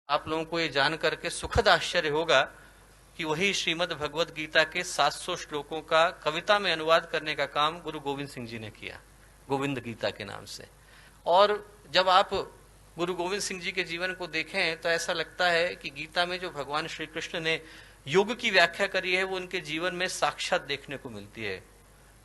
आप लोगों को ये जान करके सुखद आश्चर्य होगा कि वही श्रीमद् भगवद गीता के 700 श्लोकों का कविता में अनुवाद करने का काम गुरु गोविंद सिंह जी ने किया, गोविंद गीता के नाम से। और जब आप गुरु गोविंद सिंह जी के जीवन को देखें तो ऐसा लगता है कि गीता में जो भगवान श्री कृष्ण ने योग की व्याख्या करी है वो उनके जीवन में साक्षात देखने को मिलती है।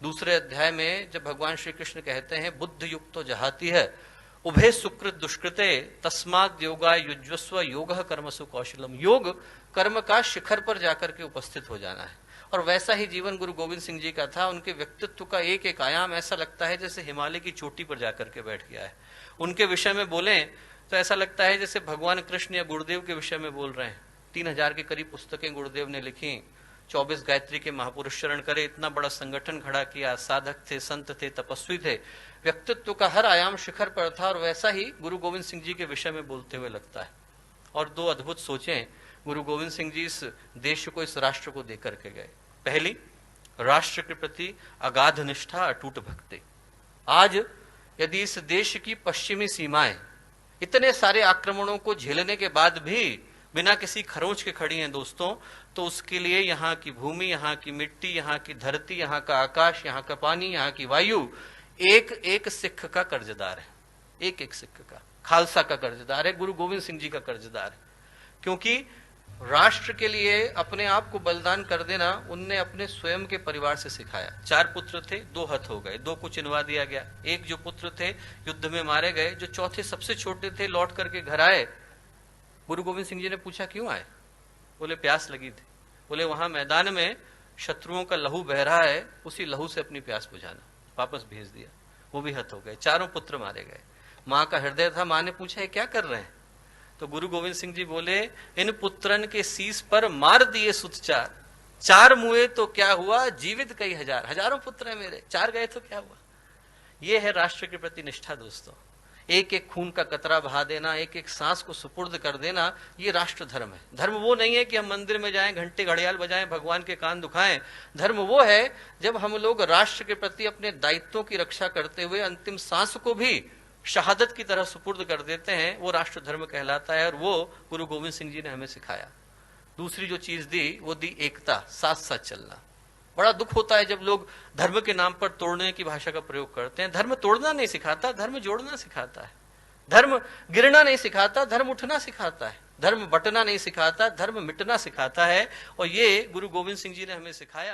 दूसरे अध्याय में जब भगवान श्री कृष्ण कहते हैं बुद्ध युक्त तो जहाती है उभे सुकृत दुष्कृते तस्माद योगा युज्वस्व योग कर्मसु कौशलम। योग कर्म का शिखर पर जाकर के उपस्थित हो जाना है। और वैसा ही जीवन गुरु गोविंद सिंह जी का था। उनके व्यक्तित्व का एक एक आयाम ऐसा लगता है जैसे हिमालय की चोटी पर जाकर के बैठ गया है। उनके विषय में बोले तो ऐसा लगता है जैसे भगवान कृष्ण या गुरुदेव के विषय में बोल रहे हैं। 3000 के करीब पुस्तकें गुरुदेव ने लिखी, 24 गायत्री के महापुरुष चरण करे, इतना बड़ा संगठन खड़ा किया, साधक थे, संत थे, तपस्वी थे। व्यक्तित्व का हर आयाम शिखर पर था। और वैसा ही गुरु गोविंद सिंह जी के विषय में बोलते हुए लगता है। और दो अद्भुत सोचें गुरु गोविंद सिंह जी इस देश को, इस राष्ट्र को देकर के गए। पहली, राष्ट्र के प्रति अगाध निष्ठा, अटूट भक्ति। आज यदि इस देश की पश्चिमी सीमाएं इतने सारे आक्रमणों को झेलने के बाद भी बिना किसी खरोंच के खड़ी हैं दोस्तों, तो उसके लिए यहाँ की भूमि, यहाँ की मिट्टी, यहाँ की धरती, यहाँ का आकाश, यहाँ का पानी, यहाँ की वायु एक एक सिख का कर्जदार है। एक एक सिख का, खालसा का कर्जदार है, गुरु गोविंद सिंह जी का कर्जदार है। क्योंकि राष्ट्र के लिए अपने आप को बलिदान कर देना उनने अपने स्वयं के परिवार से सिखाया। 4 पुत्र थे, 2 हत हो गए, 2 को चिनवा दिया गया। एक जो पुत्र थे युद्ध में मारे गए। जो चौथे सबसे छोटे थे लौट करके घर आए। गुरु गोविंद सिंह जी ने पूछा क्यों आए? बोले प्यास लगी थी। बोले वहां मैदान में शत्रुओं का लहू बह रहा है, उसी लहू से अपनी प्यास बुझाना। वापस भेज दिया। वो भी हत हो गए। 4 पुत्र मारे गए। मां का हृदय था। मां ने पूछा क्या कर रहे हैं? तो गुरु गोविंद सिंह जी बोले इन पुत्रन के शीस पर मार दिए सुत 4। 4 मुए तो क्या हुआ, जीवित कई हजार। हजारों पुत्र है मेरे, 4 गए तो क्या हुआ। ये है राष्ट्र के प्रति निष्ठा दोस्तों। एक एक खून का कतरा बहा देना, एक एक सांस को सुपुर्द कर देना, ये राष्ट्र धर्म है। धर्म वो नहीं है कि हम मंदिर में जाएं, घंटे घड़ियाल बजाएं, भगवान के कान दुखाएं। धर्म वो है जब हम लोग राष्ट्र के प्रति अपने दायित्वों की रक्षा करते हुए अंतिम सांस को भी शहादत की तरह सुपुर्द कर देते हैं। वो राष्ट्र धर्म कहलाता है। और वो गुरु गोविंद सिंह जी ने हमें सिखाया। दूसरी जो चीज दी वो दी एकता, साथ साथ चलना। बड़ा दुख होता है जब लोग धर्म के नाम पर तोड़ने की भाषा का प्रयोग करते हैं। धर्म तोड़ना नहीं सिखाता, धर्म जोड़ना सिखाता है। धर्म गिरना नहीं सिखाता, धर्म उठना सिखाता है। धर्म बंटना नहीं सिखाता, धर्म मिटना सिखाता है। और ये गुरु गोविंद सिंह जी ने हमें सिखाया।